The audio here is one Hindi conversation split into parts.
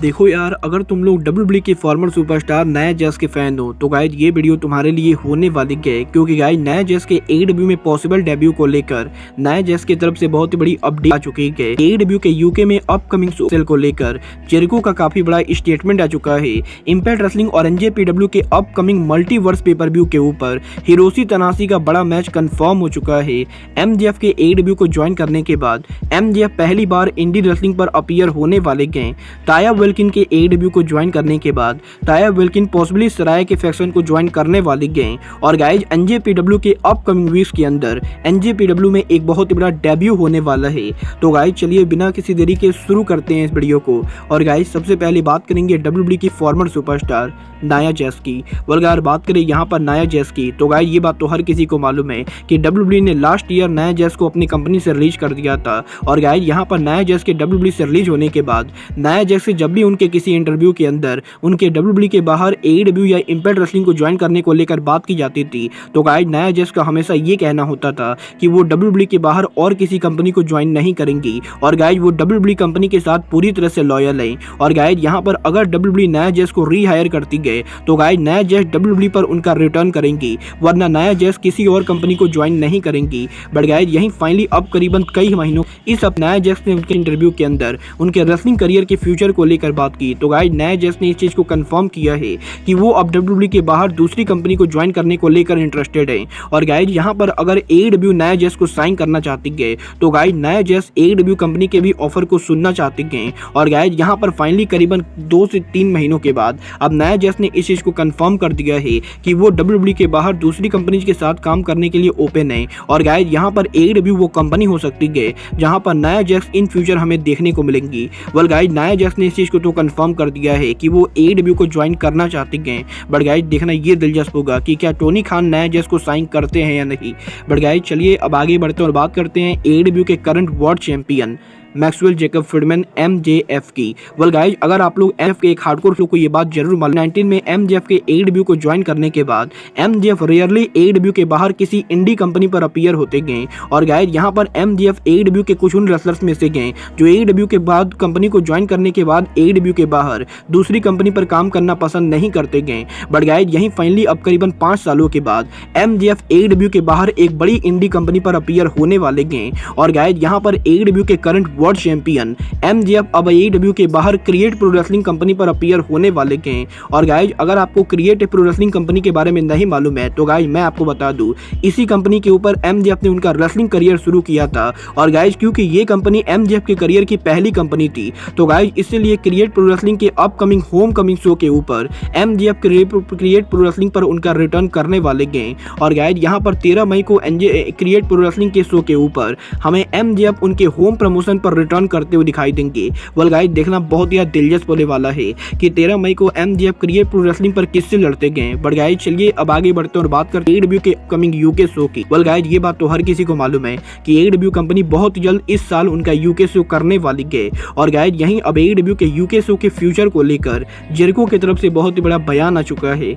देखो यार, अगर तुम लोग डब्ल्यूडब्ल्यूई के फॉर्मर सुपरस्टार नाया जैस के फैन हो तो गाइज ये वीडियो तुम्हारे लिए होने वाली है, क्योंकि गाइज नाया जैस के एडब्ल्यू में पॉसिबल डेब्यू को लेकर नाया जैस की तरफ से बहुत ही बड़ी अपडेट आ चुकी है। एडब्ल्यू के यूके में अपकमिंग सेल को लेकर जेरिको का काफी बड़ा स्टेटमेंट आ चुका है। इंपैक्ट रेसलिंग और एनजेपीडब्ल्यू के अपकमिंग मल्टीवर्स पेपर व्यू के ऊपर हिरोशी तनाशी का बड़ा मैच कंफर्म हो चुका है। एमजेएफ के एडब्ल्यू को ज्वाइन करने के बाद एमजेएफ पहली बार इंडी रेसलिंग पर अपीयर होने वाले हैं। ताया वेल्किन के एडब्ल्यू को ज्वाइन करने के बाद ताया वेल्किन पॉसिबली सराय के फैक्शन को ज्वाइन करने वाले हैं। और गाइज एनजेपीडब्ल्यू के अपकमिंग वीक्स के अंदर एनजेपीडब्ल्यू में एक बहुत ही बड़ा डेब्यू होने वाला है। तो गाइज चलिए बिना किसी देरी के शुरू करते हैं इस वीडियो को। और गाइज सबसे पहले बात करेंगे डब्ल्यूडब्ल्यूई की फॉर्मर सुपरस्टार नाया जैस की। अगर बात करें यहाँ पर नाया जैस की तो गाइज ये बात तो हर किसी को मालूम है कि डब्ल्यूडब्ल्यूई ने लास्ट ईयर नाया जैस को अपनी कंपनी से रिलीज कर दिया था। और गाइज यहाँ पर नाया जैस के डब्ल्यूडब्ल्यूई से रिलीज होने के बाद नाया जैस से जब भी उनके किसी इंटरव्यू के अंदर उनके डब्ल्यूडब्ल्यूई के बाहर एडब्ल्यू या इंपैक्ट रेसलिंग को ज्वाइन करने को लेकर बात की जाती थी तो गाइज नाया जैस का हमेशा ये कहना होता था कि वो डब्ल्यूडब्ल्यूई के बाहर और किसी कंपनी को ज्वाइन नहीं करेंगी। और गाइज वो डब्ल्यूडब्ल्यूई कंपनी के साथ पूरी तरह से लॉयल है। और गाइज यहाँ पर अगर डब्ल्यूडब्ल्यूई नाया जैस को रीहायर करती गए तो गाइज नाया जैस डब्ल्यूडब्ल्यूई पर उनका रिटर्न करेंगी, वरना नाया जैस किसी और कंपनी को ज्वाइन नहीं करेंगी। बट गाइज यही फाइनली अब करीबन कई महीनों इस नाया जैस ने उनके इंटरव्यू के अंदर उनके रेसलिंग करियर के फ्यूचर को लेकर बात की तो गाइज नाया जैस ने इस चीज को कंफर्म किया है कि वो अब डब्ल्यूडब्ल्यूई के बाहर दूसरी कंपनी को ज्वाइन करने को लेकर इंटरेस्टेड है। और गाइज यहाँ पर अगर एडब्ल्यू नाया जैस को साइन करना चाहती है तो गाइज नाया जैस एडब्ल्यू कंपनी के भी ऑफर को सुनना चाहती है। और गाइज यहाँ पर फाइनली करीबन 2 से 3 महीनों के बाद अब नाया जैस ने इस चीज को कंफर्म कर दिया है कि वो डब्ल्यूडब्ल्यूई के बाहर दूसरी कंपनी के साथ काम करने के लिए ओपन है। और गाइज यहाँ पर एडब्ल्यू वो कंपनी हो सकती है जहाँ पर नाया जैस इन फ्यूचर हमें देखने को मिलेंगी। वेल गाइज नाया जैस ने इस चीज को तो कंफर्म कर दिया है कि वो एडब्ल्यू को ज्वाइन करना चाहती हैं। बट गाइज देखना ये दिलचस्प होगा कि क्या टोनी खान नाया जैस को साइन करते हैं या नहीं। बट गाइज चलिए अब आगे बढ़ते हैं और बात करते हैं एडब्ल्यू के current world champion Maxwell Jacob Friedman MJF की। वेल गाइज अगर आप लोग एमजेएफ के एक हार्डकोर लोग को ये बात जरूर मालूम 19 में एमजेएफ के एडब्ल्यू को ज्वाइन करने के बाद एमजेएफ रेयरली एडब्ल्यू के बाहर किसी इंडी कंपनी पर अपीयर होते गए। और गाइज यहाँ पर एमजेएफ एडब्ल्यू के कुछ उन रेसलर्स में से गए जो एडब्ल्यू के बाद कंपनी को ज्वाइन करने के बाद एडब्ल्यू के बाहर दूसरी कंपनी पर काम करना पसंद नहीं करते गए। बट गाइज यही फाइनली अब करीबन 5 सालों के बाद एमजेएफ एडब्ल्यू के बाहर एक बड़ी इंडी कंपनी पर अपीयर होने वाले गए। और गाइज यहाँ पर एडब्ल्यू के करंट वर्ल्ड चैंपियन एमजेएफ अब एडब्ल्यू के बाहर क्रिएट प्रो रेसलिंग कंपनी पर अपीयर होने वाले हैं। और गाइज अगर आपको क्रिएट प्रो रेसलिंग कंपनी के बारे में नहीं मालूम है तो गाइज मैं आपको बता दूं इसी कंपनी के ऊपर एमजेएफ ने उनका रेसलिंग करियर शुरू किया था। और गाइज क्योंकि ये कंपनी एमजेएफ के करियर की पहली कंपनी थी तो गाइज इसलिए क्रिएट प्रो रेसलिंग के अपकमिंग होम कमिंग शो के ऊपर एमजेएफ क्रिएट प्रो रेसलिंग पर उनका रिटर्न करने वाले हैं। और गाइज यहाँ पर 13 मई को क्रिएट प्रो रेसलिंग के शो के ऊपर हमें एमजेएफ उनके होम प्रमोशन पर रिटर्न करते हुए दिखाई देंगे। वेल गाइस देखना बहुत ही दिलचस्प होने वाला है कि 13 मई को एमजेएफ क्रिएट प्रो रेसलिंग पर किससे लड़ते गए। बट गाइस चलिए अब आगे बढ़ते हैं और बात करते हैं एडब्ल्यू के अपकमिंग यूके शो की। वेल गाइस ये बात तो हर किसी को मालूम है कि एडब्ल्यू कंपनी बहुत जल्द इस साल उनका यूके शो करने वाली है। और गाइस यहीं अब एडब्ल्यू के यूके शो के फ्यूचर को लेकर जेरिको की तरफ से बहुत ही बड़ा बयान आ चुका है,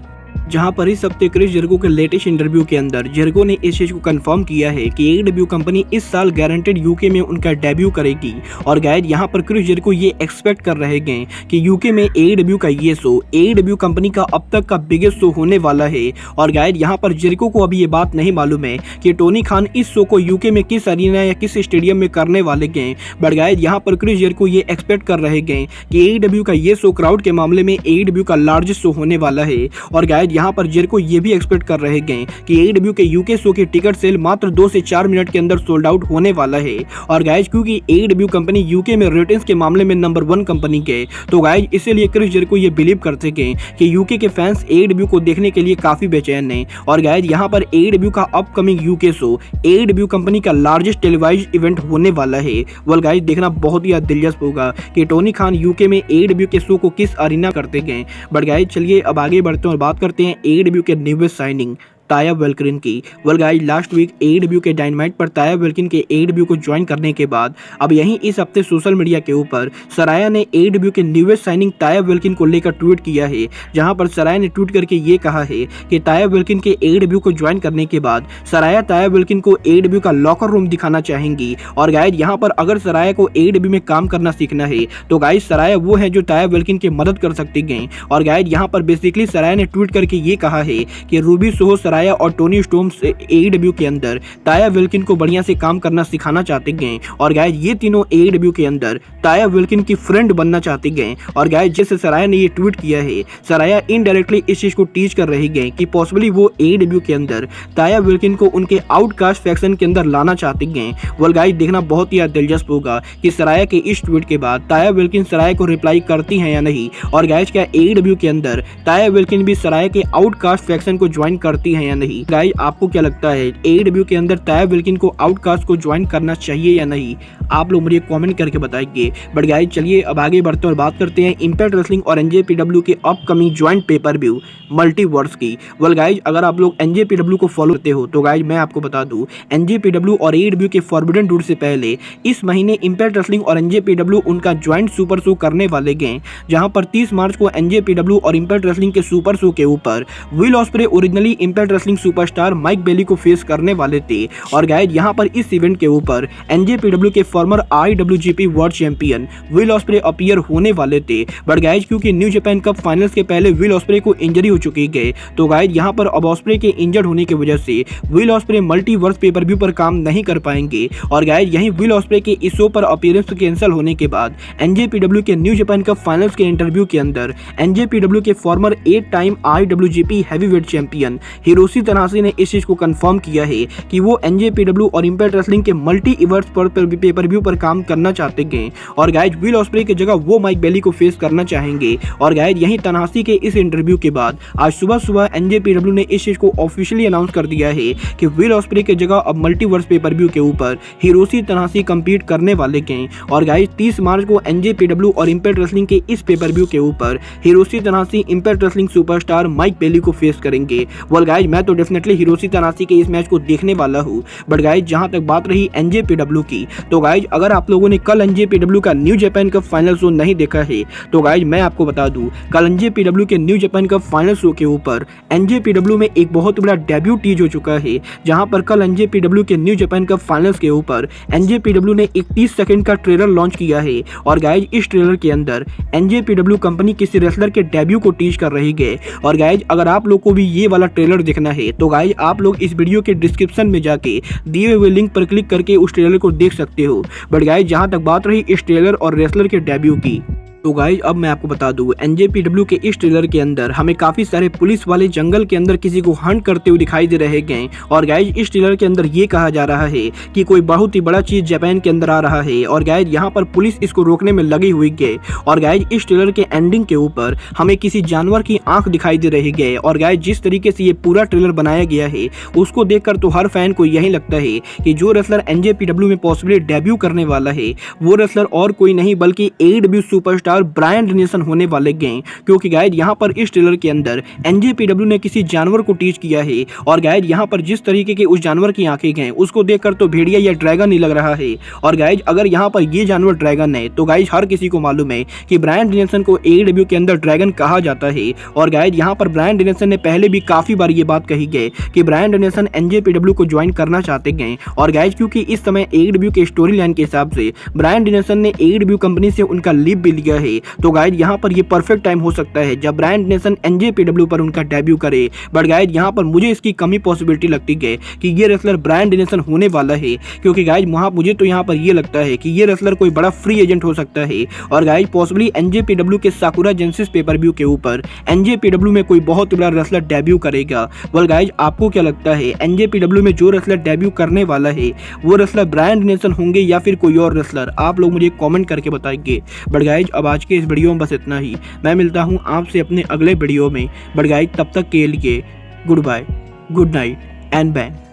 जहां पर इस हफ्ते क्रिस जेरिको के लेटेस्ट इंटरव्यू के अंदर जेरिको ने इस चीज को कंफर्म किया है कि एडब्ल्यू कंपनी इस साल गारंटेड यूके में उनका डेब्यू करेगी। और गाइज यहां पर क्रिस जेरिको ये एक्सपेक्ट कर रहे हैं कि यूके में एडब्ल्यू का ये शो एडब्ल्यू कंपनी का अब तक का बिगेस्ट शो होने वाला है। और गाइज यहां पर जेरिको को अभी ये बात नहीं मालूम है कि टोनी खान इस शो को यूके में किस अरीना या किस स्टेडियम में करने वाले हैं। बट गाइज यहां पर क्रिस जेरिको ये एक्सपेक्ट कर रहे हैं कि एडब्ल्यू का ये शो क्राउड के मामले में एडब्ल्यू का लार्जेस्ट शो होने वाला है। और गाइज यहाँ पर जेरिको ये भी एक्सपेक्ट कर रहे हैं कि एडब्ल्यू के यूके शो के टिकट सेल मात्र 2 से 4 मिनट के अंदर सोल्ड आउट होने वाला है। और गाइज क्योंकि एडब्ल्यू कंपनी यूके में रेटिंग्स के मामले में नंबर 1 कंपनी है तो गाइज इसीलिए क्रिस जेरिको ये बिलीव करते हैं कि यूके के फैंस एडब्ल्यू को देखने के लिए काफी बेचैन हैं। और गाइज यहाँ पर एडब्ल्यू का अपकमिंग यूके शो एडब्ल्यू कंपनी का लार्जेस्ट टेलीवाइज्ड इवेंट होने वाला है। वेल गाइज देखना बहुत ही दिलचस्प होगा कि टोनी खान यूके में एडब्ल्यू के शो को किस अरीना करते हैं। बट गाइज चलिए अब आगे बढ़ते हैं और बात करते हैं एडब्ल्यू के न्यूएस्ट साइनिंग ताया वेलकिन की। Well guys, last week AEW के डायनामाइट पर ताया वेलकिन के AEW को ज्वाइन करने के बाद अब यहीं इस हफ्ते सोशल मीडिया के ऊपर सराया ने AEW के न्यूएस्ट साइनिंग ताया वेलकिन को लेकर ट्वीट किया है, जहां पर सराया ने ट्वीट करके ये कहा है कि ताया वेलकिन के AEW को ज्वाइन करने के बाद सराया ताया वेलकिन को AEW का लॉकर रूम दिखाना चाहेंगी। और गाइस, यहां पर अगर सराया को AEW में काम करना सीखना है तो गाइस सराया वो है जो ताया वेलकिन की मदद कर सकती हैं। और गाइस, यहां पर बेसिकली सराया ने ट्वीट करके ये कहा है कि रूबी सोहो, सराया और टोनी स्टोम से AEW के अंदर ताया वेलकिन को बढ़िया से काम करना सिखाना चाहते हैं। और गाइस, ये तीनों AEW के अंदर ताया वेलकिन की फ्रेंड बनना चाहते हैं। और गाइस, जैसे सराया ने ये ट्वीट किया है, सराया इनडायरेक्टली इस चीज को टीच कर रही है कि पॉसिबली वो AEW के अंदर ताया वेलकिन को उनके आउटकास्ट फैक्शन के अंदर लाना चाहते हैं। वेल गाइस, देखना बहुत ही दिलचस्प होगा कि सराया के इस ट्वीट के बाद ताया वेलकिन सराया को रिप्लाई करती हैं या नहीं। और गाइस, क्या AEW के अंदर ताया वेलकिन भी सराया के आउटकास्ट फैक्शन को ज्वाइन करती हैं या नहीं। गाइस, आपको क्या लगता है AEW के अंदर ताया वेलकिन को आउटकास्ट को ज्वाइन करना चाहिए या नहीं? आप लोग मुझे कमेंट करके बताइए। बट गाइस, चलिए अब आगे बढ़ते हैं और बात करते हैं इम्पैक्ट रेसलिंग और NJPW के upcoming joint pay per view multiverse की। वेल गाइस, अगर आप लोग NJPW को फॉलो करते हो तो गाइस मैं आपको बता दूं, NJPW और AEW के फॉरबिडन टूर से पहले इस महीने इम्पैक्ट रेसलिंग और NJPW उनका ज्वाइंट सुपर शो करने वाले हैं, जहां पर 30 मार्च को NJPW और इम्पैक्ट रेसलिंग के सुपर शो के ऊपर Will Ospreay originally Impact Wrestling superstar Mike Bailey को फेस करने वाले थे। और गाइस, यहां पर इस इवेंट के ऊपर NJPW के farmer IWGP world champion will osprey appear होने वाले थे। बट गाइस, क्योंकि न्यू जापान कप फाइनल्स के पहले विल ऑस्प्रे को इंजरी हो चुकी है, तो गाइस यहां पर अब ऑस्प्रे के इंजर्ड होने की वजह से will osprey multiverse pay per view पर काम नहीं कर पाएंगे। और गाइस, यहीं विल ऑस्प्रे के इस शो पर अपीयरेंस कैंसिल होने के बाद NJPW के न्यू जापान कप फाइनल्स के इंटरव्यू के अंदर NJPW के former 8 time IWGP heavyweight champion Hiroshi Tanahashi ने इस चीज को कंफर्म किया है कि वो NJPW और इम्पैक्ट रेसलिंग के मल्टी इवर्स पर पेपर व्यू पर काम करना चाहते हैं। और गाइस, विल ऑस्प्रे की जगह वो माइक बेली को फेस करना चाहेंगे। और गाइस, यहीं तनाहाशी के इस इंटरव्यू के बाद आज सुबह NJPW ने इस चीज को ऑफिशियली अनाउंस कर दिया है कि विल ऑस्प्रे की जगह अब मल्टीवर्स पेपर व्यू के ऊपर हिरोशी तनाहाशी कंपीट करने वाले हैं। और गाइस, 30 मार्च को NJPW और इम्पैक्ट रेसलिंग के इस पेपर व्यू के ऊपर Hiroshi Tanahashi Impact Wrestling superstar Mike Bailey को फेस करेंगे। वेल गाइस, मैं तो डेफिनेटली हिरोशी तनाहाशी के इस मैच को देखने वाला हूं। बट गाइस, जहां तक बात रही NJPW की, तो गाइस अगर आप लोगों ने कल NJPW का new Japan cup final show नहीं देखा है तो गाइस मैं आपको बता दूं, कल NJPW के New Japan cup final show के ऊपर NJPW में एक बहुत बड़ा डेब्यू टीज हो चुका है, जहां पर कल NJPW के न्यू जापान कप फाइनल्स के ऊपर NJPW ने 30 सेकंड का ट्रेलर लॉन्च किया है। और गाइस, इस ट्रेलर के अंदर NJPW कंपनी किसी रेसलर के डेब्यू को टीज कर रही है। और गाइस, अगर आप लोग को भी ये वाला ट्रेलर देखना है तो गाइस आप लोग इस वीडियो के डिस्क्रिप्शन में जाके दिए हुए लिंक पर क्लिक करके उस ट्रेलर को देख सकते हो। बट गाइस, जहां तक बात रही इस ट्रेलर और रेसलर के डेब्यू की, तो गाइस अब मैं आपको बता दूं, NJPW के इस ट्रेलर के अंदर हमें काफी सारे पुलिस वाले जंगल के अंदर किसी को हंट करते हुए दिखाई दे रहे हैं। और गाइस, इस ट्रेलर के अंदर ये कहा जा रहा है कि कोई बहुत ही बड़ा चीज जापान के अंदर आ रहा है। और गाइस, यहाँ पर पुलिस इसको रोकने में लगी हुई है। और गाइस, इस ट्रेलर के एंडिंग के ऊपर हमें किसी जानवर की आंख दिखाई दे रही है। और गाइस, जिस तरीके से ये पूरा ट्रेलर बनाया गया है उसको देखकर तो हर फैन को यही लगता है कि जो रेसलर NJPW में पॉसिबली डेब्यू करने वाला है वो रेसलर और कोई नहीं बल्कि AEW सुपरस्टार ब्रायन डेनियल्सन होने वाले हैं। क्योंकि गाइस, यहाँ पर इस ट्रेलर के अंदर NJPW ने किसी जानवर को टीच किया है। और गाइस, यहाँ पर जिस तरीके के उस जानवर की आंखें हैं उसको देखकर तो भेड़िया या ड्रैगन ही लग रहा है। और गाइस, अगर यहाँ पर ये जानवर ड्रैगन है तो गाइस हर किसी को मालूम है कि ब्रायन डेनियल्सन को AEW के अंदर ड्रैगन कहा जाता है। और गाइस, यहाँ पर ब्रायन डेनियल्सन ने पहले भी काफी बार ये बात कही है कि ब्रायन डेनियल्सन NJPW को ज्वाइन करना चाहते हैं। और गाइस, क्योंकि इस समय AEW के स्टोरी लाइन के हिसाब से ब्रायन डेनियल्सन ने AEW कंपनी से उनका लीव भी लिया है, तो गाइस यहाँ पर ये परफेक्ट टाइम हो सकता है जब ब्रायन डेनियल्सन NJPW पर उनका डेब्यू करे। बट गाइस, यहाँ पर मुझे इसकी कमी पॉसिबिलिटी लगती है कि ये रेसलर ब्रायन डेनियल्सन होने वाला है। क्योंकि गाइस, मुझे तो यहाँ पर ये लगता है कि ये रेसलर कोई बड़ा फ्री एजेंट हो सकता है। और गाइस, पॉसिबली NJPW के साकुरा जेनेसिस पेपर व्यू के ऊपर NJPW में कोई बहुत बड़ा रेसलर डेब्यू करेगा। वेल गाइस, आपको क्या लगता है NJPW में जो रेसलर डेब्यू करने वाला है वो रेसलर ब्रायन डेनियल्सन होंगे या फिर कोई और रेसलर? आप लोग मुझे कमेंट करके बताइए। बट गाइस, अब आज के इस वीडियो में बस इतना ही। मैं मिलता हूं आपसे अपने अगले वीडियो में। बट गाइस, तब तक के लिए goodbye, good night and bang.